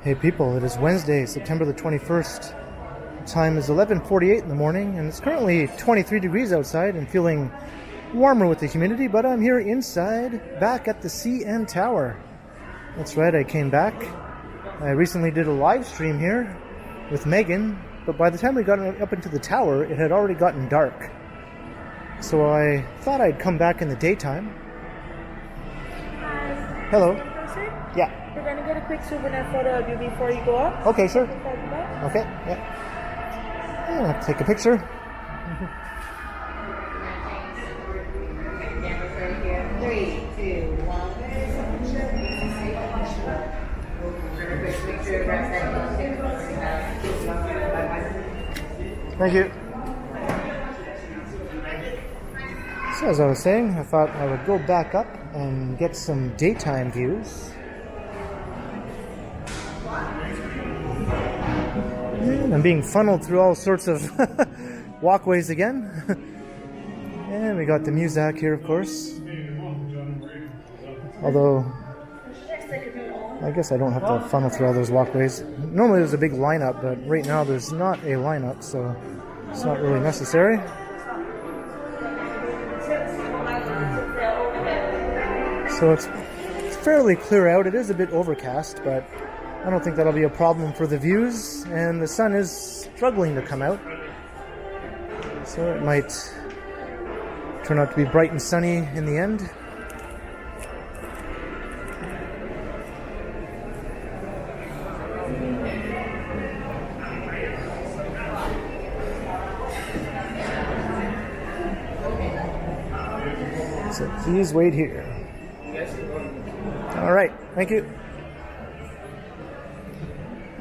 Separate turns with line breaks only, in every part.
Hey people, it is Wednesday, September the 21st. The time is 11:48 in the morning, and it's currently 23 degrees outside and feeling warmer with the humidity, but I'm here inside, back at the CN Tower. That's right, I came back. I recently did a live stream here with Megan, but by the time we got up into the tower, it had already gotten dark. So I thought I'd come back in the daytime.
Hi.
Hello. Yeah.
We're going to get a quick souvenir photo of you before you go up.
Okay, sure.
Okay,
yeah. Yeah, take a picture.
Three, two, one.
Thank you. So as I was saying, I thought I would go back up and get some daytime views. And I'm being funneled through all sorts of walkways again. And we got the Muzak here, of course. Although, I guess I don't have to funnel through all those walkways. Normally there's a big lineup, but right now there's not a lineup, so it's not really necessary. So it's fairly clear out. It is a bit overcast, but I don't think that'll be a problem for the views, and the sun is struggling to come out. So it might turn out to be bright and sunny in the end. So please wait here. All right, thank you.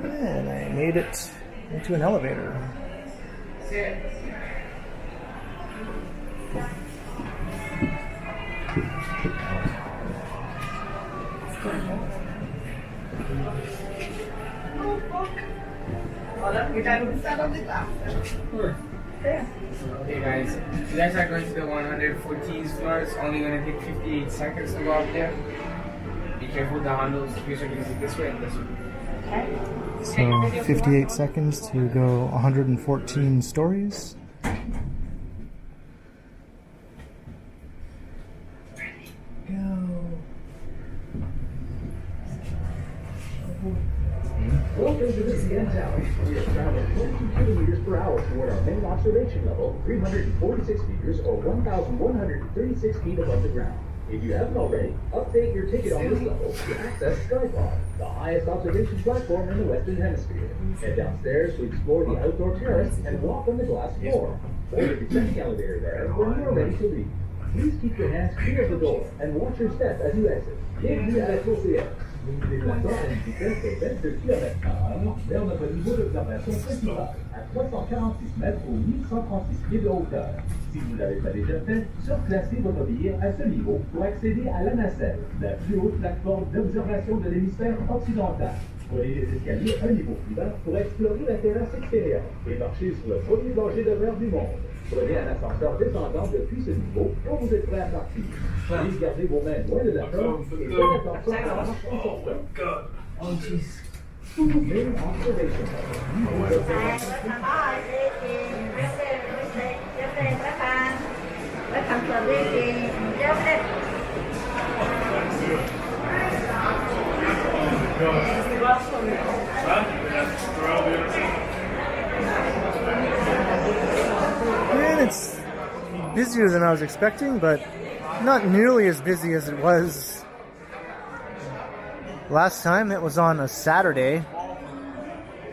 And I made it into an elevator.
Okay guys, you guys are going to the 114th floor. It's only going to take 58 seconds to go up there. Be careful, the handles. Use your music this way and this way.
So 58 seconds to go 114 stories.
Welcome to the CN Tower. We are traveling 22 kilometers per hour toward our main observation level, 346 meters or 1,136 feet above the ground. If you haven't already, update your ticket on this level to access Skypod, the highest observation platform in the Western Hemisphere. Head downstairs to explore the outdoor terrace and walk on the glass floor. Or you can check the elevator there when you are ready to leave. Please keep your hands clear of the door and watch your step as you exit. Bienvenue à la CN. Nous nous déplaçons à une vitesse de 22 km/h vers notre niveau d'observation principal, à 346 mètres ou 1136 pieds de hauteur. Si vous ne l'avez pas déjà fait, surclassez votre billet à ce niveau pour accéder à la nacelle, la plus haute plateforme d'observation de l'hémisphère occidental. Prenez les escaliers un niveau plus bas pour explorer la terrasse extérieure et marcher sur le premier plancher de verre du monde. Prenez un ascenseur descendant depuis ce niveau quand vous êtes prêt à partir. Please gardez vos mains loin de la porte et faites attention à la marche en sortant.
Oh jeez.
Main observation.
And it's busier than I was expecting, but not nearly as busy as it was last time. It was on a Saturday,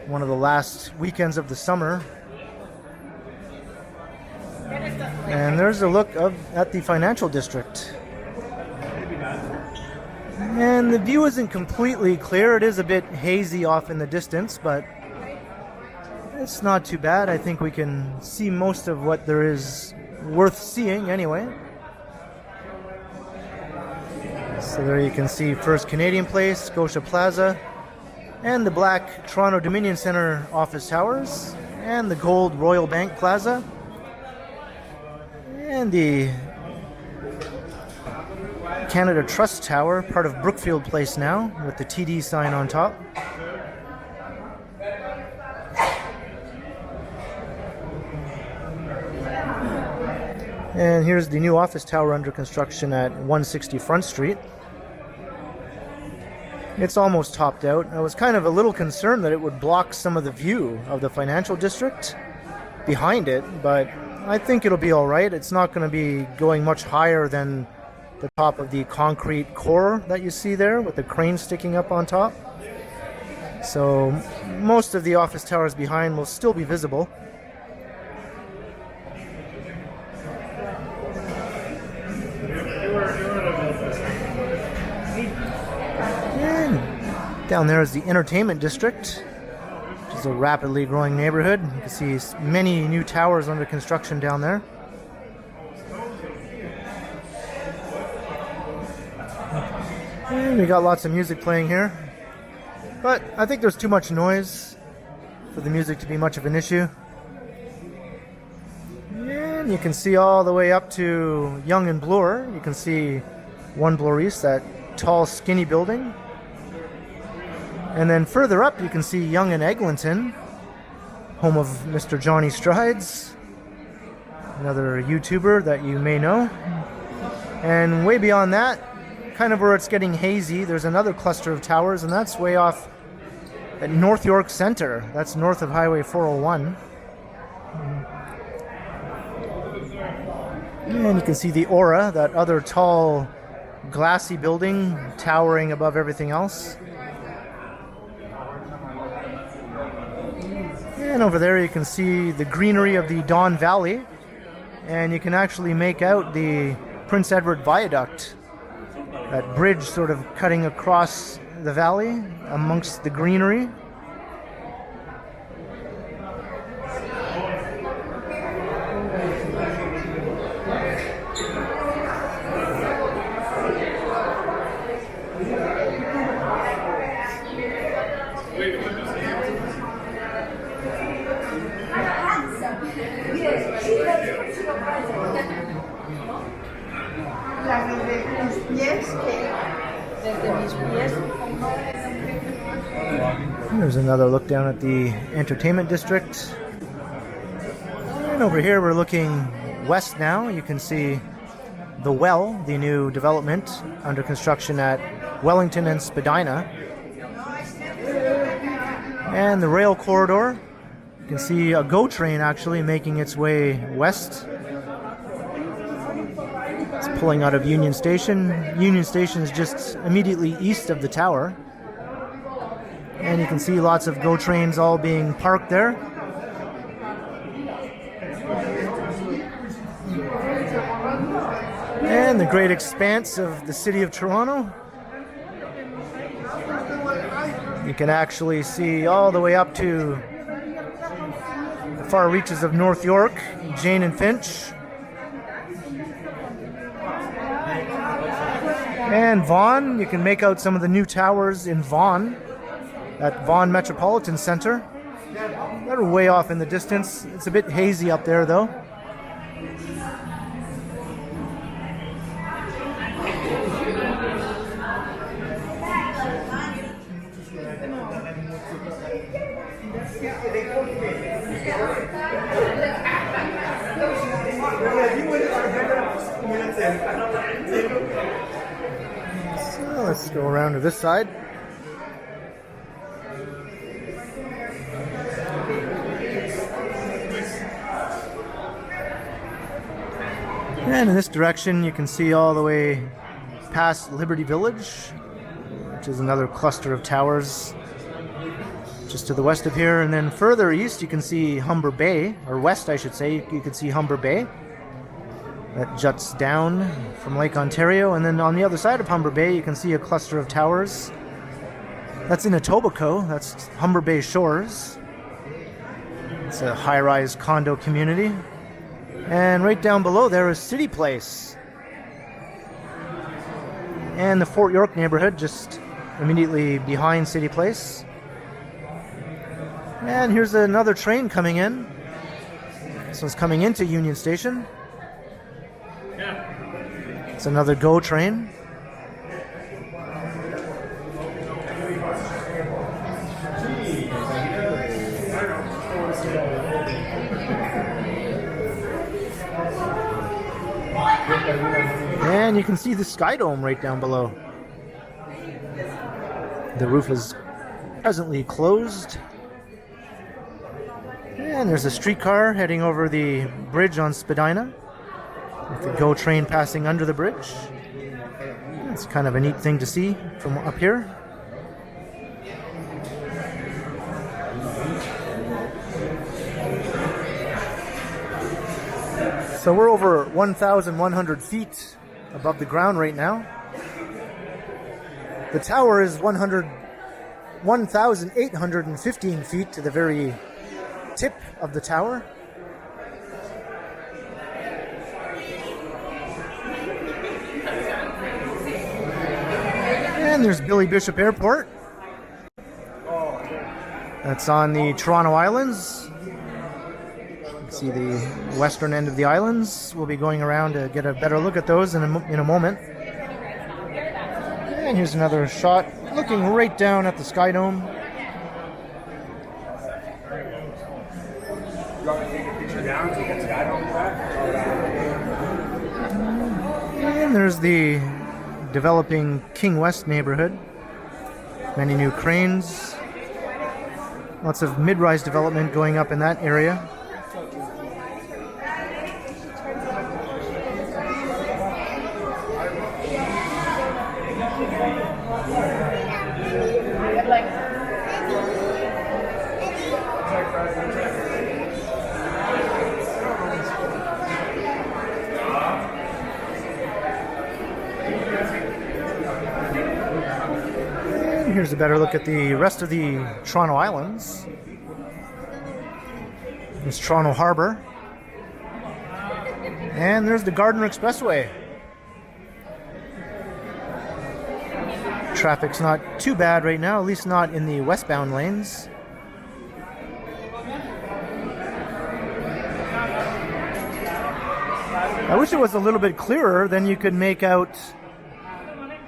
one of the last weekends of the summer. And there's a look at the financial district. And the view isn't completely clear. It is a bit hazy off in the distance, but it's not too bad. I think we can see most of what there is worth seeing anyway. So there you can see First Canadian Place, Scotia Plaza, and the black Toronto Dominion Centre office towers, and the gold Royal Bank Plaza, and the Canada Trust Tower, part of Brookfield Place now, with the TD sign on top. And here's the new office tower under construction at 160 Front Street. It's almost topped out. I was kind of a little concerned that it would block some of the view of the financial district behind it, but I think it'll be all right. It's not going to be going much higher than the top of the concrete core that you see there with the crane sticking up on top. So most of the office towers behind will still be visible. And down there is the entertainment district, which is a rapidly growing neighborhood. You can see many new towers under construction down there. And we got lots of music playing here, but I think there's too much noise for the music to be much of an issue. And you can see all the way up to Yonge and Bloor. You can see 1 Bloor East, that tall, skinny building. And then further up, you can see Yonge and Eglinton, home of Mr. Johnny Strides, another YouTuber that you may know. And way beyond that, kind of where it's getting hazy, there's another cluster of towers, and that's way off at North York Center. That's north of Highway 401. And you can see the Aura, that other tall, glassy building towering above everything else. And over there you can see the greenery of the Don Valley, and you can actually make out the Prince Edward Viaduct, that bridge sort of cutting across the valley amongst the greenery. There's another look down at the entertainment district. And over here we're looking west now. You can see the Well, the new development under construction at Wellington and Spadina. And the rail corridor. You can see a GO train actually making its way west. It's pulling out of Union Station. Union Station is just immediately east of the tower. And you can see lots of GO trains all being parked there. And the great expanse of the city of Toronto. You can actually see all the way up to the far reaches of North York, Jane and Finch. And Vaughan, you can make out some of the new towers in Vaughan, at Vaughan Metropolitan Center. They're way off in the distance. It's a bit hazy up there though. So let's go around to this side. And in this direction, you can see all the way past Liberty Village, which is another cluster of towers just to the west of here. And then further east, you can see Humber Bay, or west, I should say. You can see Humber Bay. That juts down from Lake Ontario. And then on the other side of Humber Bay, you can see a cluster of towers. That's in Etobicoke. That's Humber Bay Shores. It's a high-rise condo community. And right down below there is City Place. And the Fort York neighborhood just immediately behind City Place. And here's another train coming in. This one's coming into Union Station. It's another GO train. And you can see the Sky Dome right down below. The roof is presently closed. And there's a streetcar heading over the bridge on Spadina, with the GO train passing under the bridge. It's kind of a neat thing to see from up here. So we're over 1,100 feet above the ground right now. The tower is 1,815 feet to the very tip of the tower. And there's Billy Bishop Airport. That's on the Toronto Islands. See the western end of the islands. We'll be going around to get a better look at those in a moment. And here's another shot looking right down at the Sky Dome. And there's the developing King West neighborhood. Many new cranes. Lots of mid-rise development going up in that area. Here's a better look at the rest of the Toronto Islands. There's Toronto Harbour. And there's the Gardiner Expressway. Traffic's not too bad right now, at least not in the westbound lanes. I wish it was a little bit clearer, then you could make out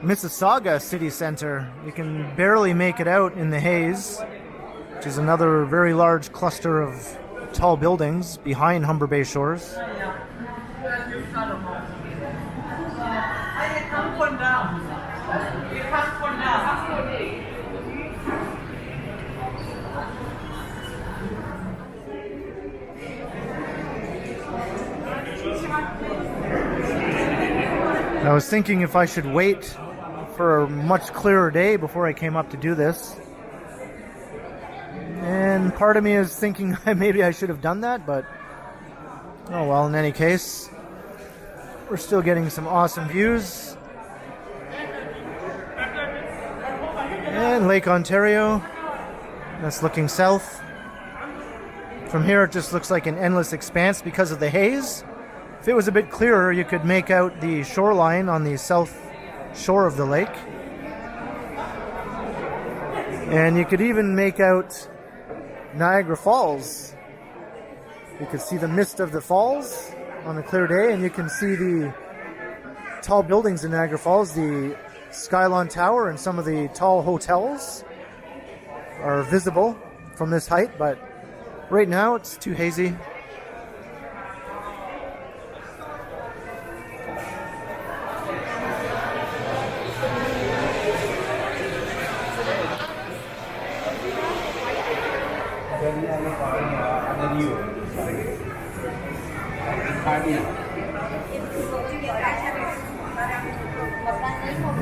Mississauga city center. You can barely make it out in the haze, which is another very large cluster of tall buildings behind Humber Bay Shores. I was thinking if I should wait for a much clearer day before I came up to do this. And part of me is thinking maybe I should have done that, but oh well, in any case, we're still getting some awesome views. And Lake Ontario, that's looking south. From here it just looks like an endless expanse because of the haze. If it was a bit clearer, you could make out the shoreline on the south shore of the lake. And you could even make out Niagara Falls. You could see the mist of the falls on a clear day, and you can see the tall buildings in Niagara Falls. The Skylon Tower and some of the tall hotels are visible from this height, but right now it's too hazy.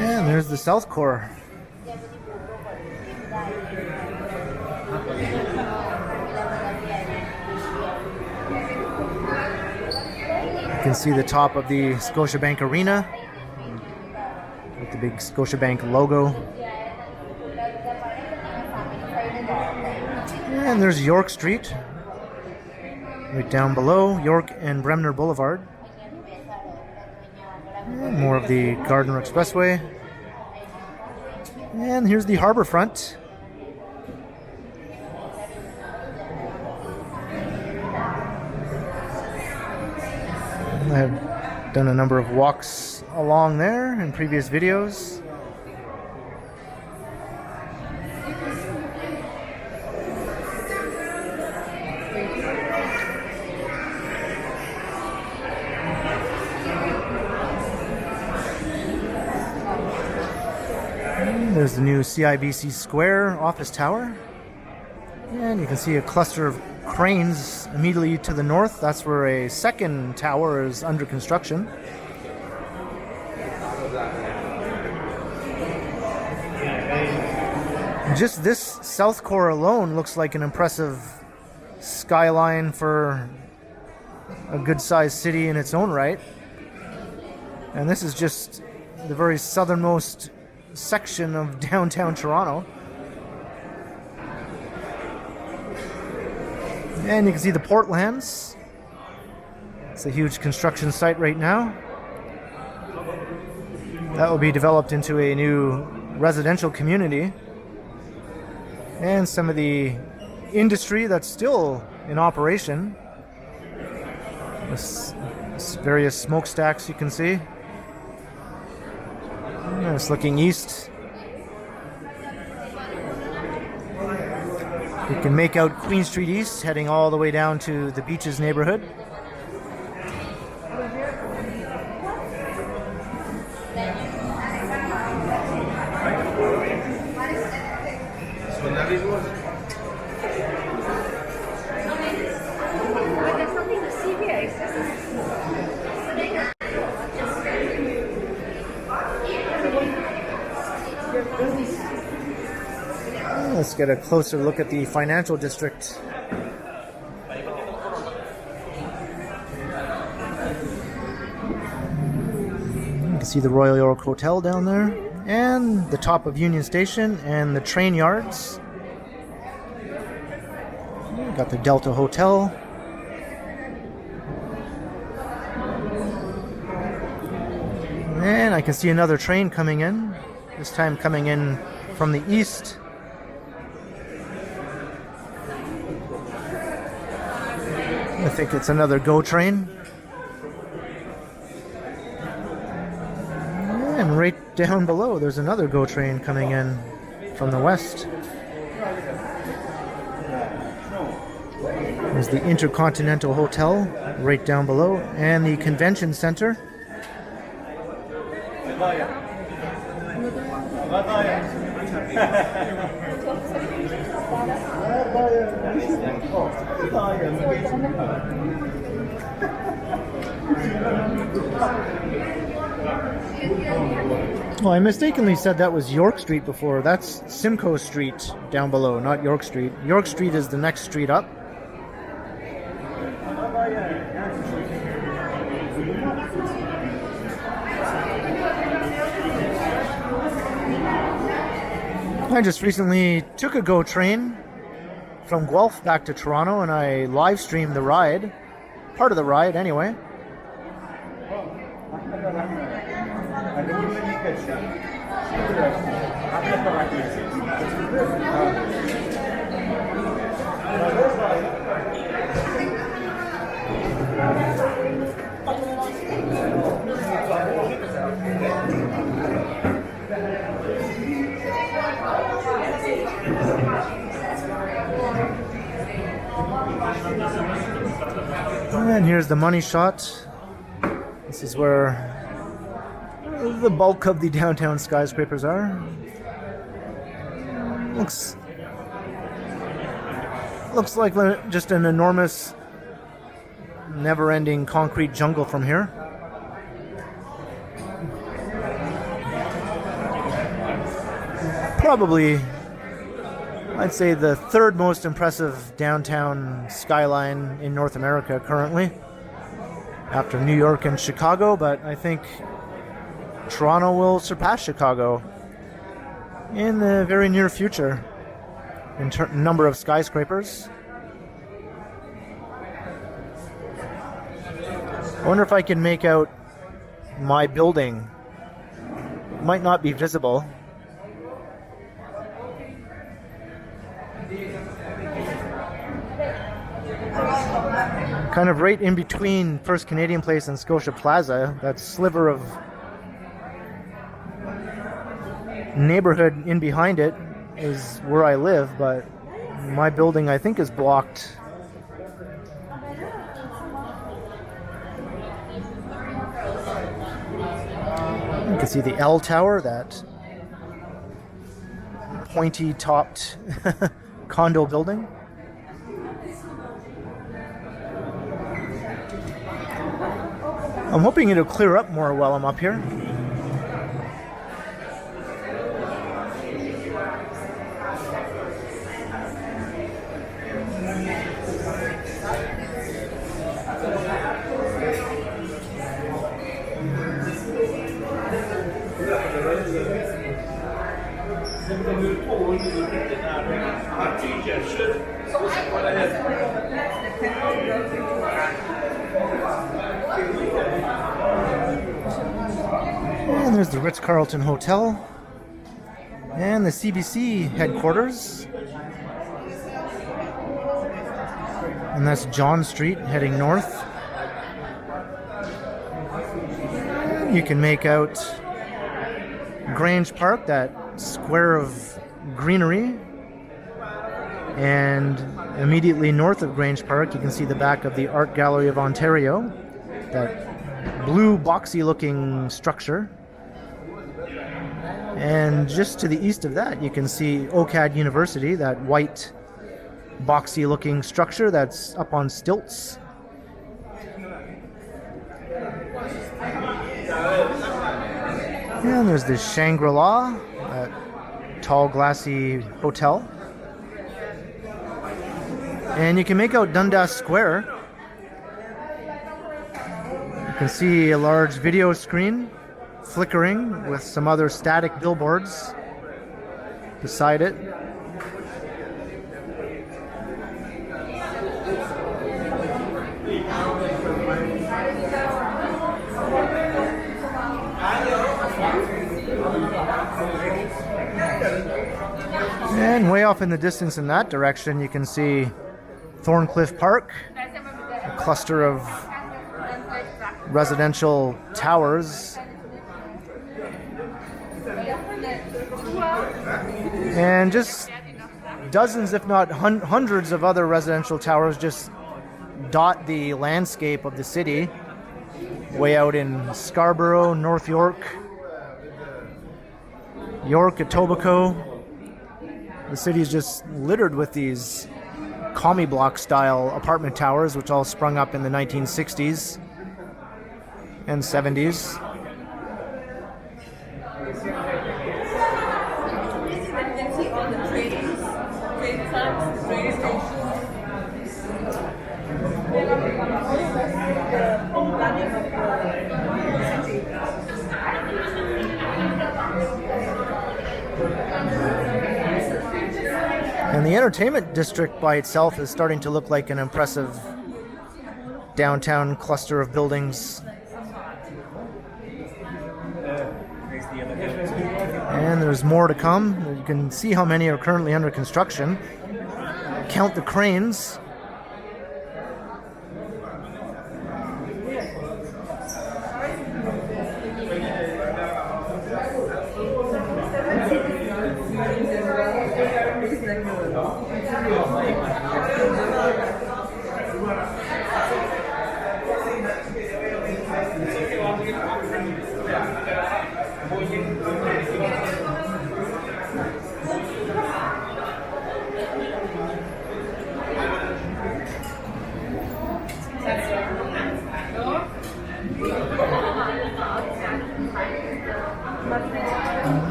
And there's the South Core. You can see the top of the Scotiabank Arena with the big Scotiabank logo. And there's York Street right down below, York and Bremner Boulevard. And more of the Gardiner Expressway. And here's the harbor front. I've done a number of walks along there in previous videos. There's the new CIBC Square office tower. And you can see a cluster of cranes immediately to the north. That's where a second tower is under construction. Just this south core alone looks like an impressive skyline for a good-sized city in its own right. And this is just the very southernmost section of downtown Toronto. And you can see the Portlands. It's a huge construction site right now. That will be developed into a new residential community. And some of the industry that's still in operation. This various smokestacks you can see. And it's looking east. You can make out Queen Street East heading all the way down to the Beaches neighborhood. Let's get a closer look at the financial district. You can see the Royal York Hotel down there, and the top of Union Station, and the train yards. Got the Delta Hotel. And I can see another train coming in, this time coming in from the east. I think it's another GO train. And right down below, there's another GO train coming in from the west. There's the Intercontinental Hotel right down below, and the Convention Center. Well, I mistakenly said that was York Street before. That's Simcoe Street down below, not York Street. York Street is the next street up. I just recently took a GO train from Guelph back to Toronto, and I live streamed the ride, part of the ride anyway. And here's the money shot. This is where the bulk of the downtown skyscrapers are. Looks like just an enormous, never-ending concrete jungle from here. Probably, I'd say, the third most impressive downtown skyline in North America currently, after New York and Chicago, but I think Toronto will surpass Chicago in the very near future in number of skyscrapers. I wonder if I can make out my building. It might not be visible. Kind of right in between First Canadian Place and Scotia Plaza, that sliver of neighborhood in behind it is where I live, but my building, I think, is blocked. You can see the L Tower, that pointy-topped condo building. I'm hoping it'll clear up more while I'm up here. And there's the Ritz-Carlton Hotel and the CBC headquarters. And that's John Street heading north. You can make out Grange Park, that square of greenery. And immediately north of Grange Park, you can see the back of the Art Gallery of Ontario, that blue boxy looking structure. And just to the east of that, you can see OCAD University, that white boxy looking structure that's up on stilts. And there's the Shangri-La, that tall glassy hotel. And you can make out Dundas Square. You can see a large video screen flickering with some other static billboards beside it. And way off in the distance in that direction, you can see Thorncliffe Park, a cluster of residential towers. And just dozens, if not hundreds of other residential towers just dot the landscape of the city, way out in Scarborough, North York, York, Etobicoke. The city is just littered with these commie block style apartment towers, which all sprung up in the 1960s and 70s. And the entertainment district by itself is starting to look like an impressive downtown cluster of buildings. And there's more to come. You can see how many are currently under construction. Count the cranes.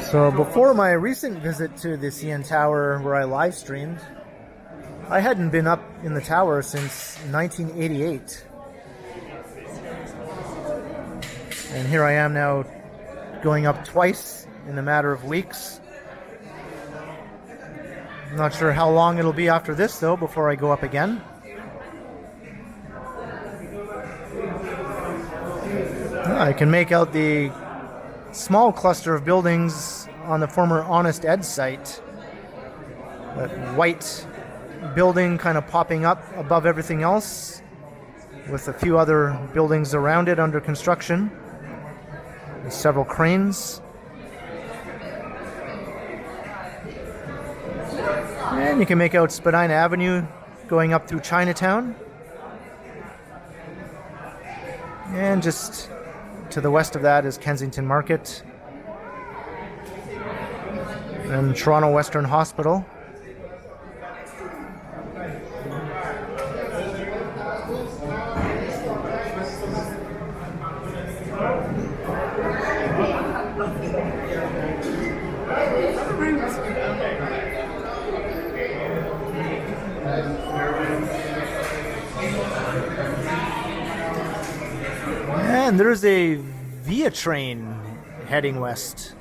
So before my recent visit to the CN Tower where I live streamed, I hadn't been up in the tower since 1988. And here I am now going up twice in a matter of weeks. I'm not sure how long it'll be after this though before I go up again. I can make out the small cluster of buildings on the former Honest Ed site. That white building kind of popping up above everything else with a few other buildings around it under construction. There's several cranes. And you can make out Spadina Avenue going up through Chinatown. And just to the west of that is Kensington Market and Toronto Western Hospital. And there's a Via train heading west.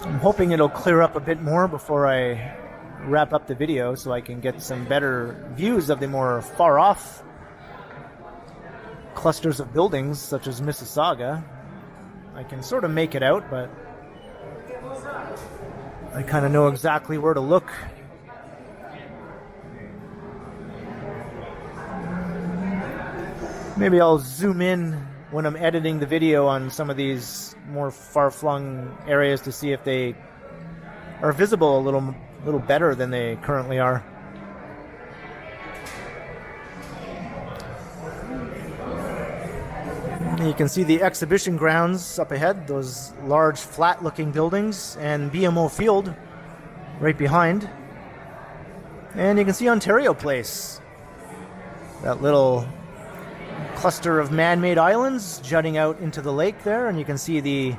I'm hoping it'll clear up a bit more before I wrap up the video so I can get some better views of the more far off clusters of buildings such as Mississauga. I can sort of make it out, but I kind of know exactly where to look. Maybe I'll zoom in when I'm editing the video on some of these more far-flung areas to see if they are visible a little better than they currently are. You can see the exhibition grounds up ahead, those large flat-looking buildings, and BMO Field right behind. And you can see Ontario Place, that little cluster of man-made islands jutting out into the lake there, and you can see the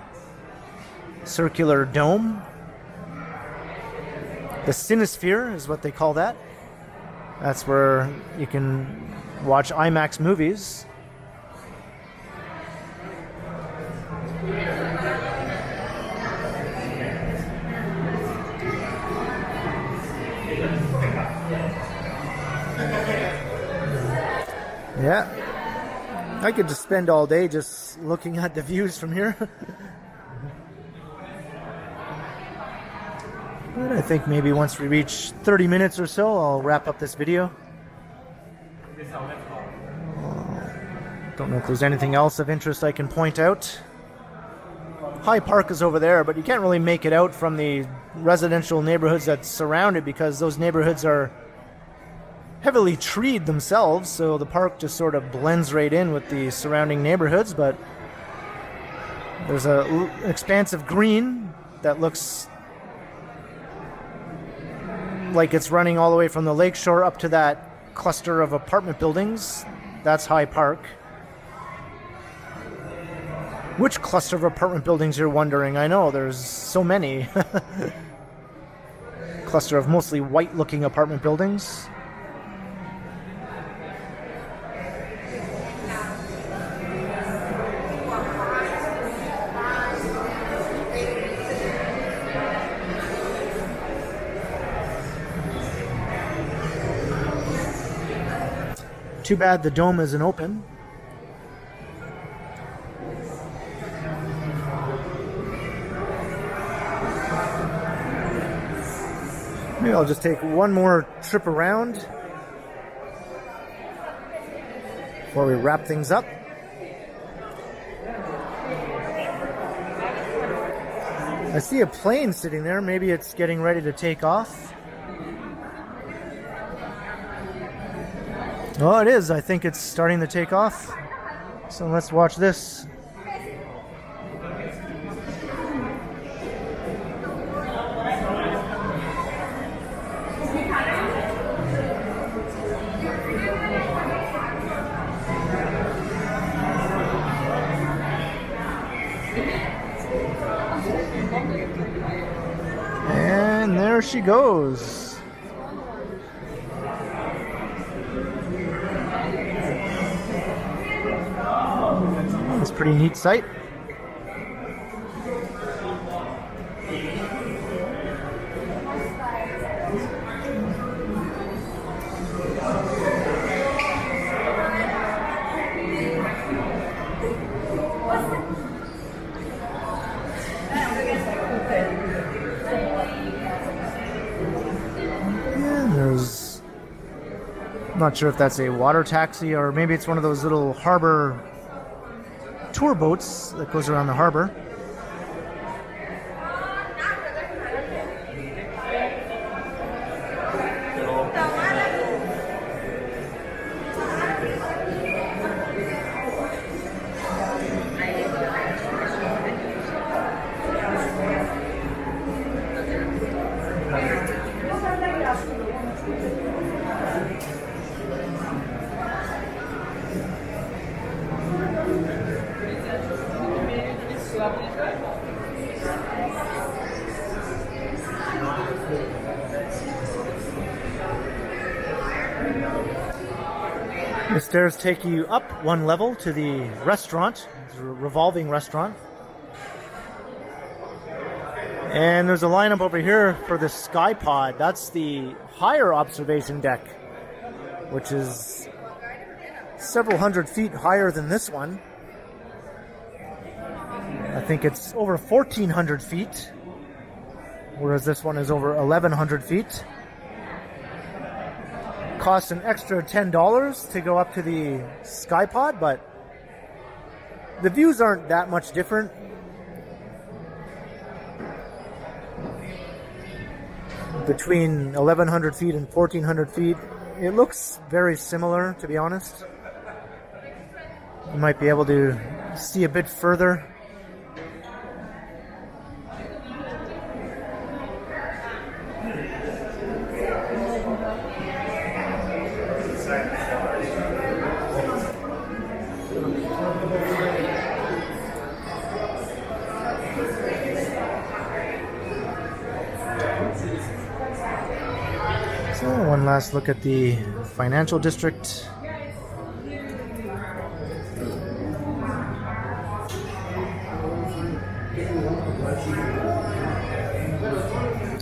circular dome. The hemisphere is what they call that. That's where you can watch IMAX movies. Yeah, I could just spend all day just looking at the views from here. But I think maybe once we reach 30 minutes or so, I'll wrap up this video. Don't know if there's anything else of interest I can point out. High Park is over there, but you can't really make it out from the residential neighborhoods that surround it because those neighborhoods are heavily treed themselves, so the park just sort of blends right in with the surrounding neighborhoods. But there's an expanse of green that looks like it's running all the way from the lakeshore up to that cluster of apartment buildings. That's High Park. Which cluster of apartment buildings, you're wondering? I know, there's so many. Cluster of mostly white-looking apartment buildings. Too bad the dome isn't open. Maybe I'll just take one more trip around before we wrap things up. I see a plane sitting there. Maybe it's getting ready to take off. Oh, it is. I think it's starting to take off. So let's watch this. And there she goes. It's a pretty neat sight. not sure if that's a water taxi or maybe it's one of those little harbor tour boats that goes around the harbor. The stairs take you up one level to the restaurant. It's a revolving restaurant. And there's a lineup over here for the Sky Pod. That's the higher observation deck, which is several hundred feet higher than this one. I think it's over 1,400 feet, whereas this one is over 1,100 feet. Costs an extra $10 to go up to the Sky Pod, but the views aren't that much different. Between 1,100 feet and 1,400 feet, it looks very similar, to be honest. You might be able to see a bit further. So one last look at the financial district.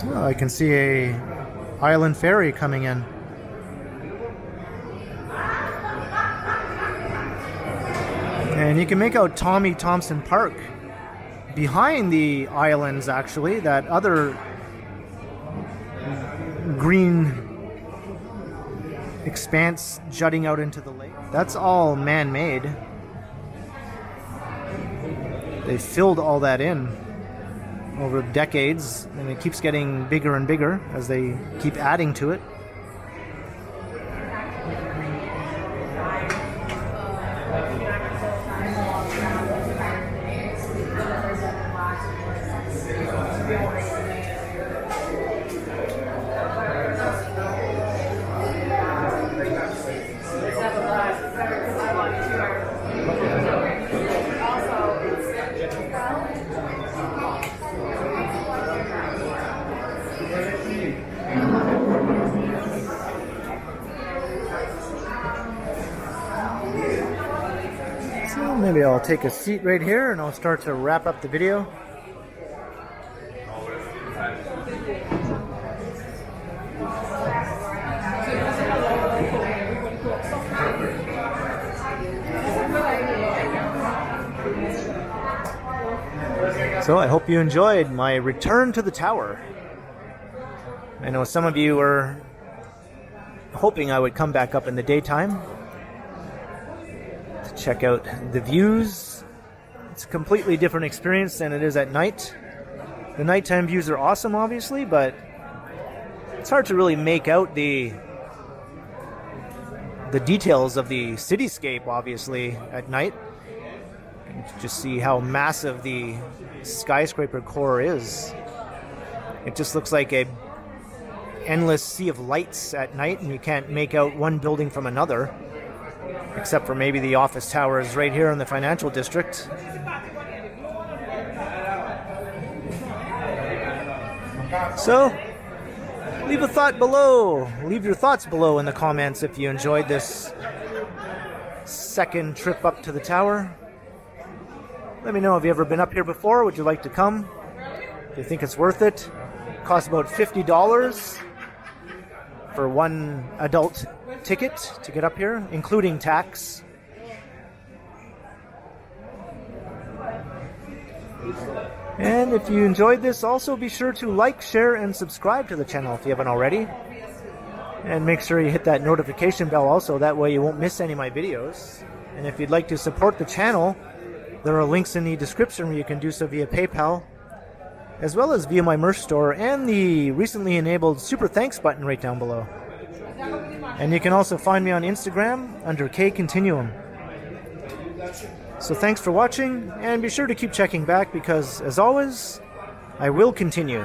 Oh, I can see a island ferry coming in. And you can make out Tommy Thompson Park behind the islands, actually, that other green expanse jutting out into the lake. That's all man-made. They filled all that in over decades, and it keeps getting bigger and bigger as they keep adding to it. Maybe I'll take a seat right here and I'll start to wrap up the video. So I hope you enjoyed my return to the tower. I know some of you were hoping I would come back up in the daytime. Check out the views. It's a completely different experience than it is at night. The nighttime views are awesome, obviously, but it's hard to really make out the details of the cityscape, obviously, at night. You can just see how massive the skyscraper core is. It just looks like a endless sea of lights at night, and you can't make out one building from another. Except for maybe the office towers right here in the financial district. So, leave a thought below. Leave your thoughts below in the comments if you enjoyed this second trip up to the tower. Let me know, have you ever been up here before? Would you like to come? Do you think it's worth it? It costs about $50 for one adult ticket to get up here, including tax. And if you enjoyed this, also be sure to like, share, and subscribe to the channel if you haven't already. And make sure you hit that notification bell also, that way you won't miss any of my videos. And if you'd like to support the channel, there are links in the description where you can do so via PayPal, as well as via my merch store and the recently enabled Super Thanks button right down below. And you can also find me on Instagram under KContinuum. So thanks for watching, and be sure to keep checking back because, as always, I will continue.